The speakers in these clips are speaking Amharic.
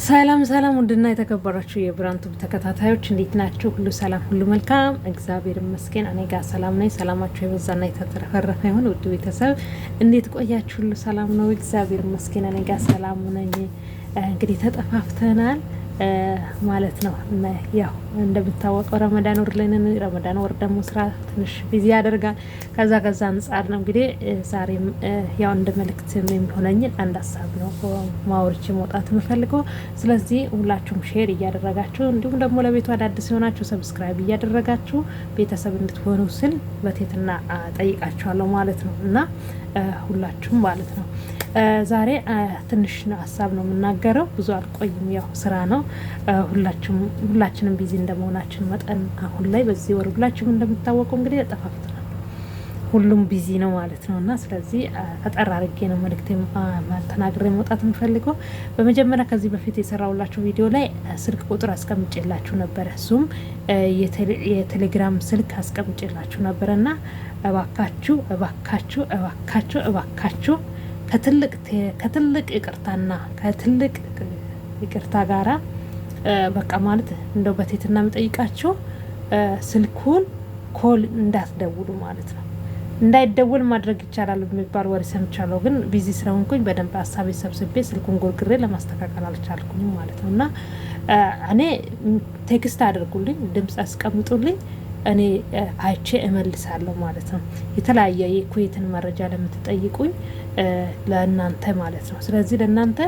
ሰላም ሰላም ውድና የተከበራችሁ የብራንቱ ተከታታዮች እንዴት ናችሁ? ሁሉ ሰላም፣ ሁሉ መልካም፣ እግዚአብሔር ይመስገን። እኔ ጋር ሰላም ነኝ። ሰላማችሁ የበዛና የተትረፈረፈ ይሁን። ውድ ቤተሰብ እንዴት ቆያችሁ? ሁሉ ሰላም ነው? እግዚአብሔር ይመስገን። እኔ ጋር ሰላም ነኝ። እንግዲህ ተጠፋፍተናል ማለት ነው። ያው እንደምታወቀው ረመዳን ወር ላይ ነን። ረመዳን ወር ደግሞ ስራ ትንሽ ቢዚ ያደርጋል። ከዛ አንጻር ነው እንግዲህ ዛሬም ያው እንደ መልእክት የሚሆነኝን አንድ ሀሳብ ነው ማውርቼ መውጣት የምፈልገው። ስለዚህ ሁላችሁም ሼር እያደረጋችሁ እንዲሁም ደግሞ ለቤቱ አዳዲስ የሆናችሁ ሰብስክራይብ እያደረጋችሁ ቤተሰብ እንድትሆኑ ስል በትህትና ጠይቃችኋለሁ ማለት ነው እና ሁላችሁም ማለት ነው። ዛሬ ትንሽ ሀሳብ ነው የምናገረው፣ ብዙ አልቆይም። ያው ስራ ነው። ሁላችንም ቢዚ እንደመሆናችን መጠን አሁን ላይ በዚህ ወር ሁላችሁም እንደምታወቀው እንግዲህ ተጠፋፍተናል። ሁሉም ቢዚ ነው ማለት ነው እና ስለዚህ ፈጠር አድርጌ ነው መልእክቴ ተናግሬ መውጣት የምፈልገው። በመጀመሪያ ከዚህ በፊት የሰራሁላችሁ ቪዲዮ ላይ ስልክ ቁጥር አስቀምጬላችሁ ነበረ። እሱም የቴሌግራም ስልክ አስቀምጬላችሁ ነበረ እና እባካችሁ እባካችሁ እባካችሁ እባካችሁ ከትልቅ ይቅርታና ከትልቅ ይቅርታ ጋራ በቃ ማለት እንደው በትህትና የምጠይቃችሁ ስልኩን ኮል እንዳትደውሉ ማለት ነው። እንዳይደውል ማድረግ ይቻላል የሚባል ወሬ ሰምቻለሁ፣ ግን ቢዚ ስለሆንኩኝ በደንብ ሀሳቤ ሰብስቤ ስልኩን ጎርግሬ ለማስተካከል አልቻልኩኝም ማለት ነው እና እኔ ቴክስት አድርጉልኝ፣ ድምጽ አስቀምጡልኝ፣ እኔ አይቼ እመልሳለሁ ማለት ነው። የተለያየ የኩዌትን መረጃ ለምትጠይቁኝ ለእናንተ ማለት ነው። ስለዚህ ለእናንተ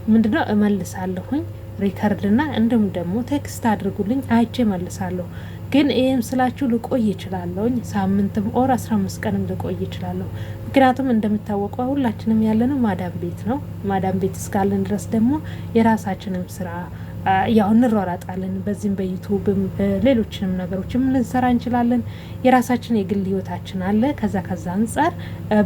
ምንድነው እመልሳለሁኝ ሪከርድና እንዲሁም ደግሞ ቴክስት አድርጉልኝ፣ አይቼ እመልሳለሁ። ግን ይህም ስላችሁ ልቆይ ይችላለሁኝ፣ ሳምንትም ኦር 15 ቀንም ልቆይ ይችላለሁ። ምክንያቱም እንደሚታወቀው ሁላችንም ያለነው ማዳም ቤት ነው። ማዳም ቤት እስካለን ድረስ ደግሞ የራሳችንም ስራ ያው እንሯራጣለን። በዚህም በዩቱብም ሌሎችንም ነገሮችም ልንሰራ እንችላለን። የራሳችን የግል ህይወታችን አለ። ከዛ አንጻር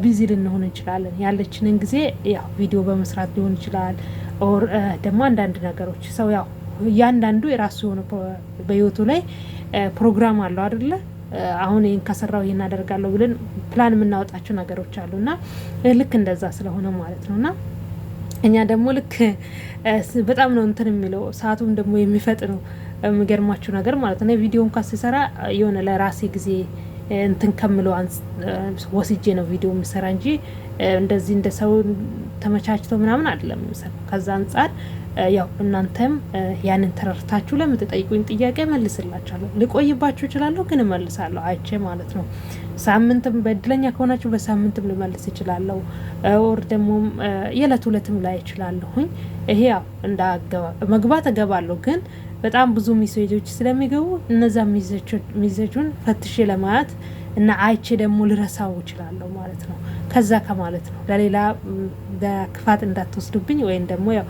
ቢዚ ልንሆን እንችላለን። ያለችንን ጊዜ ያው ቪዲዮ በመስራት ሊሆን ይችላል። ኦር ደግሞ አንዳንድ ነገሮች ሰው ያው እያንዳንዱ የራሱ የሆነ በህይወቱ ላይ ፕሮግራም አለው አይደለ? አሁን ይህን ከሰራው ይህን አደርጋለሁ ብለን ፕላን የምናወጣቸው ነገሮች አሉና ልክ እንደዛ ስለሆነ ማለት ነውና እኛ ደግሞ ልክ በጣም ነው እንትን የሚለው ሰዓቱም ደግሞ የሚፈጥነው የሚገርማችሁ ነገር ማለት ነው። ቪዲዮ እንኳን ሲሰራ የሆነ ለራሴ ጊዜ እንትን ከምለው ወስጄ ነው ቪዲዮ የምሰራ እንጂ እንደዚህ እንደ ሰው ተመቻችቶ ምናምን አይደለም የምሰራው። ከዛ አንጻር ያው እናንተም ያንን ተረርታችሁ ለምትጠይቁኝ ጥያቄ መልስላችኋለሁ። ልቆይባችሁ እችላለሁ፣ ግን እመልሳለሁ አይቼ ማለት ነው። ሳምንትም በእድለኛ ከሆናችሁ በሳምንትም ልመልስ እችላለሁ፣ ኦር ደግሞ የዕለት ሁለትም ላይ እችላለሁኝ። ይሄ ያው መግባት እገባለሁ፣ ግን በጣም ብዙ ሜሴጆች ስለሚገቡ እነዛ ሜሴጁን ፈትሼ ለማየት እና አይቼ ደግሞ ልረሳው እችላለሁ ማለት ነው። ከዛ ከማለት ነው ለሌላ በክፋት እንዳትወስዱብኝ፣ ወይም ደግሞ ያው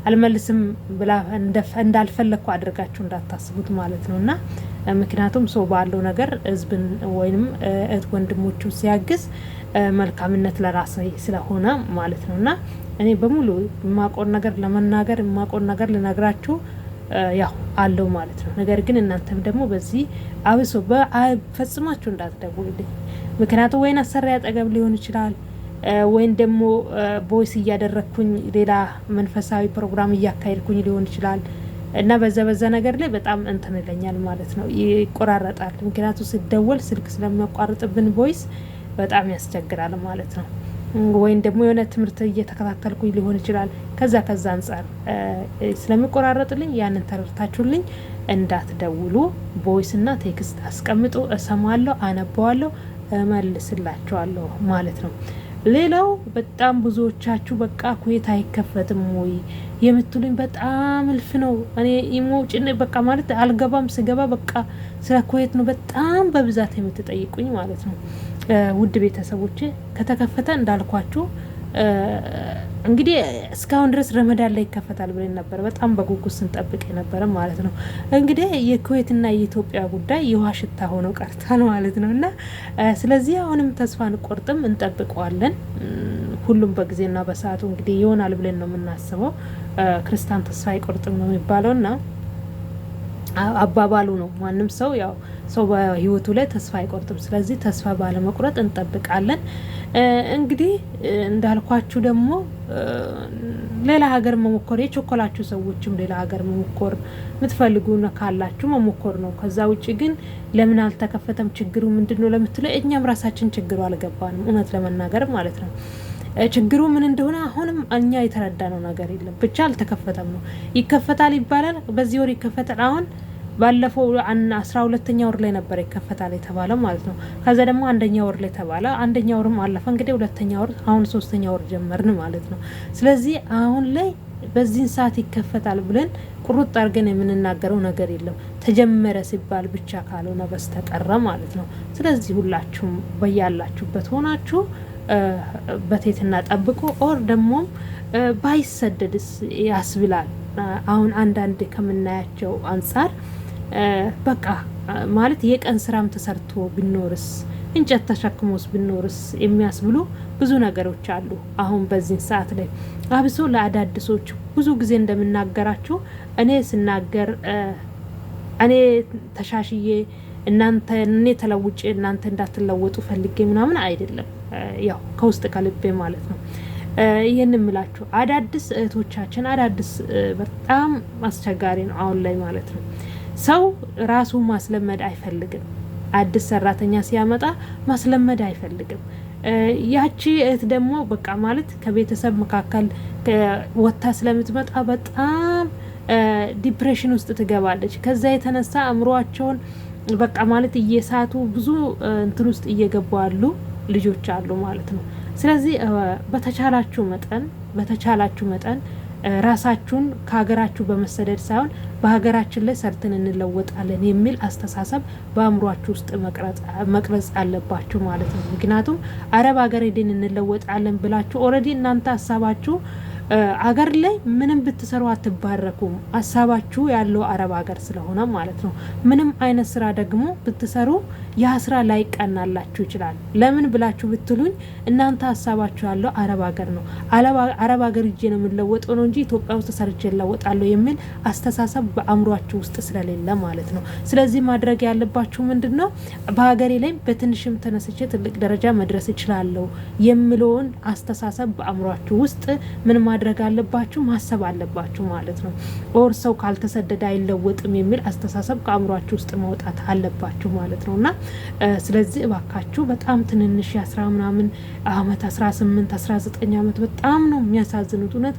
አልመልስም ብላ እንዳልፈለግኩ አድርጋችሁ እንዳታስቡት ማለት ነው እና ምክንያቱም ሰው ባለው ነገር ህዝብን ወይም እህት ወንድሞቹ ሲያግዝ መልካምነት ለራስ ስለሆነ ማለት ነው እና እኔ በሙሉ የማቆን ነገር ለመናገር የማቆን ነገር ልነግራችሁ ያው አለው ማለት ነው። ነገር ግን እናንተም ደግሞ በዚህ አብሶ ፈጽማችሁ እንዳትደውሉልኝ። ምክንያቱም ወይን አሰሪ አጠገብ ሊሆን ይችላል፣ ወይም ደግሞ ቦይስ እያደረግኩኝ ሌላ መንፈሳዊ ፕሮግራም እያካሄድኩኝ ሊሆን ይችላል እና በዛ ነገር ላይ በጣም እንትን ይለኛል ማለት ነው፣ ይቆራረጣል። ምክንያቱም ሲደወል ስልክ ስለሚያቋርጥብን ቦይስ በጣም ያስቸግራል ማለት ነው። ወይም ደግሞ የሆነ ትምህርት እየተከታተልኩኝ ሊሆን ይችላል። ከዛ አንጻር ስለሚቆራረጥልኝ ያንን ተረድታችሁልኝ እንዳትደውሉ። ቦይስ እና ቴክስት አስቀምጡ፣ እሰማለሁ፣ አነበዋለሁ፣ እመልስላችኋለሁ ማለት ነው። ሌላው በጣም ብዙዎቻችሁ በቃ ኩዌት አይከፈትም ወይ የምትሉኝ በጣም እልፍ ነው። እኔ ኢሞጭን በቃ ማለት አልገባም፣ ስገባ በቃ ስለ ኩዌት ነው በጣም በብዛት የምትጠይቁኝ ማለት ነው። ውድ ቤተሰቦቼ ከተከፈተ እንዳልኳችሁ እንግዲህ እስካሁን ድረስ ረመዳን ላይ ይከፈታል ብለን ነበር፣ በጣም በጉጉት ስንጠብቅ የነበረ ማለት ነው። እንግዲህ የኩዌትና የኢትዮጵያ ጉዳይ የውሃ ሽታ ሆኖ ቀርቷል ማለት ነው እና ስለዚህ አሁንም ተስፋ አንቆርጥም፣ እንጠብቀዋለን። ሁሉም በጊዜና በሰዓቱ እንግዲህ ይሆናል ብለን ነው የምናስበው። ክርስቲያን ተስፋ አይቆርጥም ነው የሚባለው እና አባባሉ ነው። ማንም ሰው ያው ሰው በህይወቱ ላይ ተስፋ አይቆርጥም። ስለዚህ ተስፋ ባለመቁረጥ እንጠብቃለን። እንግዲህ እንዳልኳችሁ ደግሞ ሌላ ሀገር መሞከር የቸኮላችሁ ሰዎችም ሌላ ሀገር መሞከር የምትፈልጉ ካላችሁ መሞከር ነው። ከዛ ውጭ ግን ለምን አልተከፈተም ችግሩ ምንድነው ለምትለው እኛም ራሳችን ችግሩ አልገባንም፣ እውነት ለመናገር ማለት ነው። ችግሩ ምን እንደሆነ አሁንም እኛ የተረዳነው ነገር የለም። ብቻ አልተከፈተም ነው። ይከፈታል ይባላል፣ በዚህ ወር ይከፈታል። አሁን ባለፈው 12ኛ ወር ላይ ነበር ይከፈታል የተባለው ማለት ነው። ከዛ ደግሞ 1ኛ ወር ላይ ተባለ። 1ኛ ወርም አለፈ። እንግዲህ 2ኛ ወር አሁን 3ኛ ወር ጀመርን ማለት ነው። ስለዚህ አሁን ላይ በዚህን ሰዓት ይከፈታል ብለን ቁርጥ አድርገን የምንናገረው ነገር የለም፣ ተጀመረ ሲባል ብቻ ካልሆነ በስተቀረ ማለት ነው። ስለዚህ ሁላችሁም በያላችሁበት ሆናችሁ በቴትና ጠብቆ ኦር ደግሞ ባይሰደድስ ያስብላል። አሁን አንዳንድ ከምናያቸው አንጻር በቃ ማለት የቀን ስራም ተሰርቶ ብኖርስ እንጨት ተሸክሞስ ብኖርስ የሚያስብሉ ብዙ ነገሮች አሉ። አሁን በዚህ ሰዓት ላይ አብሶ ለአዳዲሶች ብዙ ጊዜ እንደምናገራችሁ እኔ ስናገር እኔ ተሻሽዬ እናንተ እኔ ተለውጬ እናንተ እንዳትለወጡ ፈልጌ ምናምን አይደለም፣ ያው ከውስጥ ከልቤ ማለት ነው። ይህን ምላችሁ አዳዲስ እህቶቻችን አዳዲስ በጣም አስቸጋሪ ነው አሁን ላይ ማለት ነው። ሰው ራሱ ማስለመድ አይፈልግም። አዲስ ሰራተኛ ሲያመጣ ማስለመድ አይፈልግም። ያቺ እህት ደግሞ በቃ ማለት ከቤተሰብ መካከል ወታ ስለምትመጣ በጣም ዲፕሬሽን ውስጥ ትገባለች። ከዛ የተነሳ አእምሯቸውን በቃ ማለት እየሳቱ ብዙ እንትን ውስጥ እየገቡ ያሉ ልጆች አሉ ማለት ነው። ስለዚህ በተቻላችሁ መጠን ራሳችሁን ከሀገራችሁ በመሰደድ ሳይሆን በሀገራችን ላይ ሰርተን እንለወጣለን የሚል አስተሳሰብ በአእምሯችሁ ውስጥ መቅረጽ አለባችሁ ማለት ነው። ምክንያቱም አረብ ሀገር ሄደን እንለወጣለን ብላችሁ ኦልሬዲ እናንተ ሀሳባችሁ አገር ላይ ምንም ብትሰሩ አትባረኩም። ሀሳባችሁ ያለው አረብ ሀገር ስለሆነ ማለት ነው። ምንም አይነት ስራ ደግሞ ብትሰሩ ያ ስራ ላይ ቀናላችሁ ይችላል። ለምን ብላችሁ ብትሉኝ እናንተ ሀሳባችሁ ያለው አረብ ሀገር ነው። አረብ ሀገር ሂጄ ነው የምንለወጠው ነው እንጂ ኢትዮጵያ ውስጥ ሰርቼ እለወጣለሁ የሚል አስተሳሰብ በአእምሯችሁ ውስጥ ስለሌለ ማለት ነው። ስለዚህ ማድረግ ያለባችሁ ምንድን ነው? በሀገሬ ላይ በትንሽም ተነስቼ ትልቅ ደረጃ መድረስ እችላለሁ የሚለውን አስተሳሰብ በአእምሯችሁ ውስጥ ምን ማድረግ አለባችሁ? ማሰብ አለባችሁ ማለት ነው። ኦር ሰው ካልተሰደደ አይለወጥም የሚል አስተሳሰብ ከአእምሯችሁ ውስጥ መውጣት አለባችሁ ማለት ነው። እና ስለዚህ እባካችሁ በጣም ትንንሽ የ10 ምናምን አመት 18 19 አመት በጣም ነው የሚያሳዝኑት። እውነት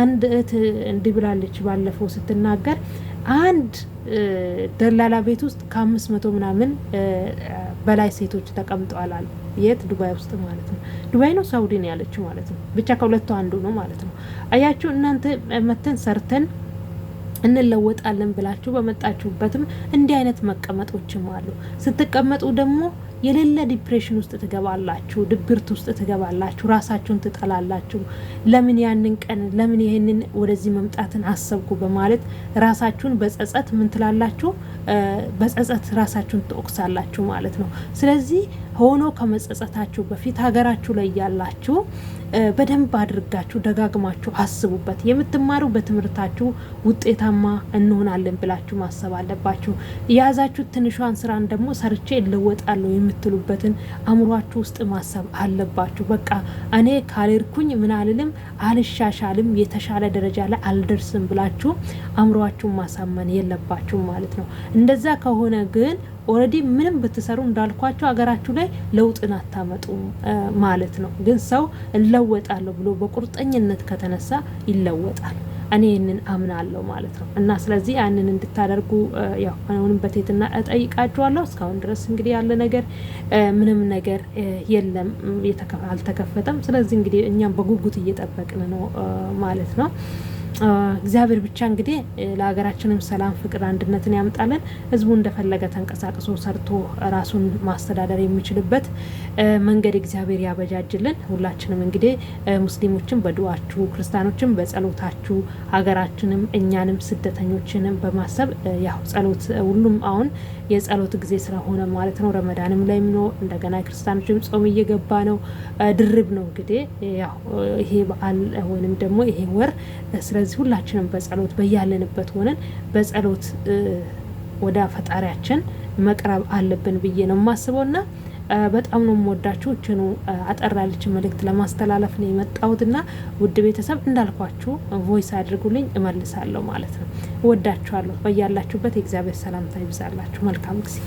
አንድ እህት እንዲህ ብላለች ባለፈው ስትናገር አንድ ደላላ ቤት ውስጥ ከ500 ምናምን በላይ ሴቶች ተቀምጠዋል አሉ። የት? ዱባይ ውስጥ ማለት ነው። ዱባይ ነው ሳውዲ ነው ያለችው ማለት ነው። ብቻ ከሁለቱ አንዱ ነው ማለት ነው። አያችሁ እናንተ መተን ሰርተን እንለወጣለን ብላችሁ በመጣችሁበትም እንዲህ አይነት መቀመጦችም አሉ። ስትቀመጡ ደግሞ የሌለ ዲፕሬሽን ውስጥ ትገባላችሁ፣ ድብርት ውስጥ ትገባላችሁ፣ ራሳችሁን ትጠላላችሁ። ለምን ያንን ቀን ለምን ይሄንን ወደዚህ መምጣትን አሰብኩ በማለት ራሳችሁን በጸጸት ምን ትላላችሁ? በጸጸት ራሳችሁን ትወቅሳላችሁ ማለት ነው። ስለዚህ ሆኖ ከመጸጸታችሁ በፊት ሀገራችሁ ላይ ያላችሁ በደንብ አድርጋችሁ ደጋግማችሁ አስቡበት። የምትማሩ በትምህርታችሁ ውጤታማ እንሆናለን ብላችሁ ማሰብ አለባችሁ። የያዛችሁት ትንሿን ስራን ደግሞ ሰርቼ እለወጣለሁ የምትሉበትን አእምሯችሁ ውስጥ ማሰብ አለባችሁ። በቃ እኔ ካልርኩኝ ምን አልልም አልሻሻልም የተሻለ ደረጃ ላይ አልደርስም ብላችሁ አእምሯችሁን ማሳመን የለባችሁ ማለት ነው። እንደዛ ከሆነ ግን ኦልሬዲ ምንም ብትሰሩ እንዳልኳቸው ሀገራችሁ ላይ ለውጥን አታመጡ ማለት ነው። ግን ሰው እለወጣለሁ ብሎ በቁርጠኝነት ከተነሳ ይለወጣል። እኔ ይህንን አምናለሁ ማለት ነው። እና ስለዚህ ያንን እንድታደርጉ ያው አሁንም በትህትና እጠይቃችኋለሁ። እስካሁን ድረስ እንግዲህ ያለ ነገር ምንም ነገር የለም፣ አልተከፈተም። ስለዚህ እንግዲህ እኛም በጉጉት እየጠበቅን ነው ማለት ነው። እግዚአብሔር ብቻ እንግዲህ ለሀገራችንም ሰላም፣ ፍቅር፣ አንድነትን ያምጣለን። ህዝቡ እንደፈለገ ተንቀሳቅሶ ሰርቶ ራሱን ማስተዳደር የሚችልበት መንገድ እግዚአብሔር ያበጃጅልን። ሁላችንም እንግዲህ ሙስሊሞችን በዱዓችሁ፣ ክርስቲያኖችን በጸሎታችሁ ሀገራችንም እኛንም ስደተኞችንም በማሰብ ያው ጸሎት ሁሉም አሁን የጸሎት ጊዜ ስለሆነ ማለት ነው። ረመዳንም ላይ ነው፣ እንደገና ክርስቲያኖችም ጾም እየገባ ነው። ድርብ ነው እንግዲህ ያው ይሄ በዓል ወይንም ደግሞ ይሄ ወር። ስለዚህ ስለዚህ ሁላችንም በጸሎት በያለንበት ሆነን በጸሎት ወደ ፈጣሪያችን መቅረብ አለብን ብዬ ነው የማስበውና በጣም ነው የምወዳችሁ። እችኑ አጠራልች መልእክት ለማስተላለፍ ነው የመጣሁትና ውድ ቤተሰብ እንዳልኳችሁ ቮይስ አድርጉልኝ እመልሳለሁ ማለት ነው። እወዳችኋለሁ። በያላችሁበት የእግዚአብሔር ሰላምታ ይብዛላችሁ። መልካም ጊዜ